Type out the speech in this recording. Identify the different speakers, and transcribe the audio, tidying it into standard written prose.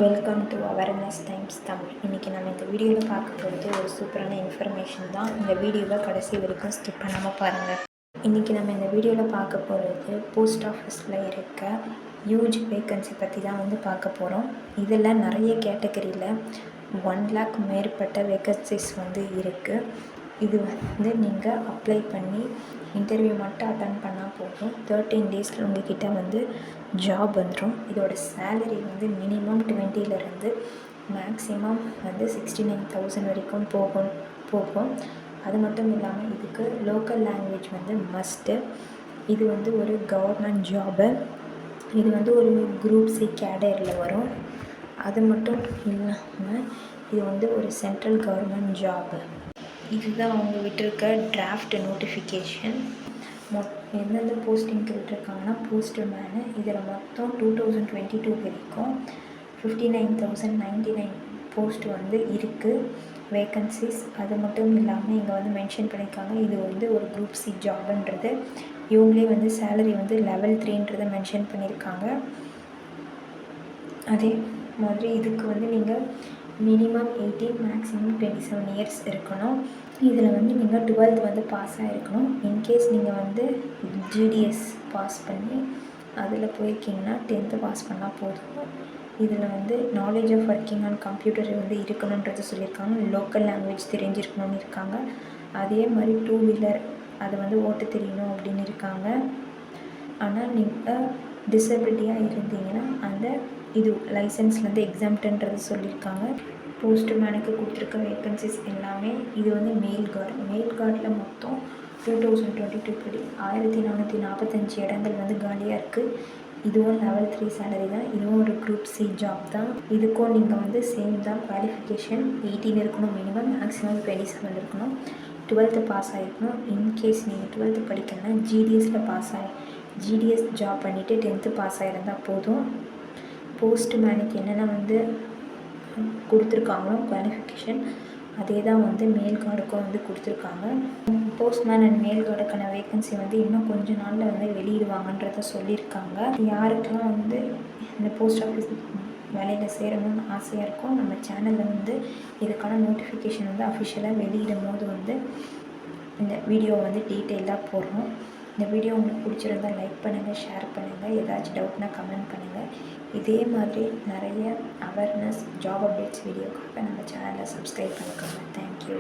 Speaker 1: Welcome to awareness times Tamil. இன்றைக்கி நம்ம இந்த வீடியோவில் பார்க்க போகிறது ஒரு சூப்பரான இன்ஃபர்மேஷன் தான். இந்த வீடியோவை கடைசி வரைக்கும் ஸ்கிப் பண்ணாமல் பாருங்கள். இன்றைக்கி நம்ம இந்த வீடியோவில் பார்க்க போகிறது போஸ்ட் ஆஃபீஸில் இருக்க ஹியூஜ் வேக்கன்சி பற்றி தான் பார்க்க போகிறோம். இதில் நிறைய கேட்டகரியில் 1 lakh மேற்பட்ட வேக்கன்சிஸ் இருக்குது. இது நீங்கள் அப்ளை பண்ணி இன்டர்வியூ மட்டும் அட்டன் பண்ணால் போதும். 13 டேஸில் உங்கள்கிட்ட ஜாப் வந்துடும். இதோட சேலரி மினிமம் 20லேருந்து மேக்ஸிமம் 69,000 வரைக்கும் போகும். அது மட்டும் இல்லாமல் இதுக்கு லோக்கல் லாங்குவேஜ் மஸ்ட்டு. இது ஒரு கவர்மெண்ட் ஜாபு. இது ஒரு குரூப் சி கேடரில் வரும். அது மட்டும் இல்லாமல் இது ஒரு சென்ட்ரல் கவர்மெண்ட் ஜாபு. இதுதான் அவங்க விட்டிருக்க டிராஃப்ட் நோட்டிஃபிகேஷன். எந்தெந்த போஸ்டிங்க்கு விட்டுருக்காங்கன்னா போஸ்ட்மேனு. இதில் மொத்தம் 2022 வரைக்கும் 59,099 போஸ்ட் இருக்குது வேக்கன்சிஸ். அது மட்டும் இல்லாமல் இங்கே மென்ஷன் பண்ணியிருக்காங்க இது ஒரு குரூப் சி ஜாப்ன்றது. இவங்களே சேலரி level 3ன்றதை மென்ஷன் பண்ணியிருக்காங்க. அதே மாதிரி இதுக்கு நீங்கள் மினிமம் 18 மேக்ஸிமம் 27 இயர்ஸ் இருக்கணும். இதில் நீங்கள் 12th பாஸ் ஆகிருக்கணும். இன்கேஸ் நீங்கள் ஜிடிஎஸ் பாஸ் பண்ணி அதில் போயிருக்கீங்கன்னா 10th பாஸ் பண்ணால் போதும். இதில் knowledge of working on computer இருக்கணுன்றது சொல்லியிருக்காங்க. லோக்கல் லாங்குவேஜ் தெரிஞ்சிருக்கணும்னு இருக்காங்க. அதே மாதிரி 2 வீலர் அது ஓட்ட தெரியணும் அப்படின்னு இருக்காங்க. ஆனால் நீங்கள் டிசபிலிட்டியாக இருந்தீங்கன்னா அந்த இது லைசன்ஸ்லேருந்து எக்ஸாம்டுன்றது சொல்லியிருக்காங்க. போஸ்ட்மேனுக்கு கொடுத்துருக்க வேக்கன்சிஸ் எல்லாமே இது மெயில் கார்டில் மொத்தம் 2022 படி 1445 இடங்கள் காலியாக இருக்குது. இதுவும் level 3 சேலரி தான். இதுவும் ஒரு குரூப் சி ஜாப் தான். இதுக்கும் நீங்கள் சேம் தான். குவாலிஃபிகேஷன் 18 இருக்கணும் மினிமம், மேக்ஸிமம் 27 இருக்கணும். 12th பாஸ் ஆகிருக்கணும். இன்கேஸ் நீங்கள் 12th படிக்கணும்னா ஜிடிஎஸ் ஜாப் பண்ணிவிட்டு 10th பாஸ் ஆகிருந்தால் போதும். போஸ்ட்மேனுக்கு என்னென்ன கொடுத்துருக்காங்களோ குவாலிஃபிகேஷன் அதே தான் மேல் கார்டுக்கும் கொடுத்துருக்காங்க. போஸ்ட்மேன் அண்ட் மேல் கார்டுக்கான வேக்கன்சி இன்னும் கொஞ்ச நாளில் வெளியிடுவாங்கன்றத சொல்லியிருக்காங்க. யாருக்கெல்லாம் இந்த போஸ்ட் ஆஃபீஸ் வேலையில் சேரணும்னு ஆசையாக இருக்கும், நம்ம சேனலில் இதுக்கான நோட்டிஃபிகேஷன் அஃபிஷியலாக வெளியிடும் போது இந்த வீடியோ டீட்டெயிலாக போடுறோம். இந்த வீடியோ உங்களுக்கு பிடிச்சிருந்தால் லைக் பண்ணுங்கள், ஷேர் பண்ணுங்கள். ஏதாச்சும் டவுட்னால் கமெண்ட் பண்ணுங்கள். இதே மாதிரி நிறைய அவேர்னஸ் ஜாப் அப்டேட்ஸ் வீடியோக்காக நம்ம சேனலை சப்ஸ்கிரைப் பண்ணிக்கோங்க. தேங்க்யூ.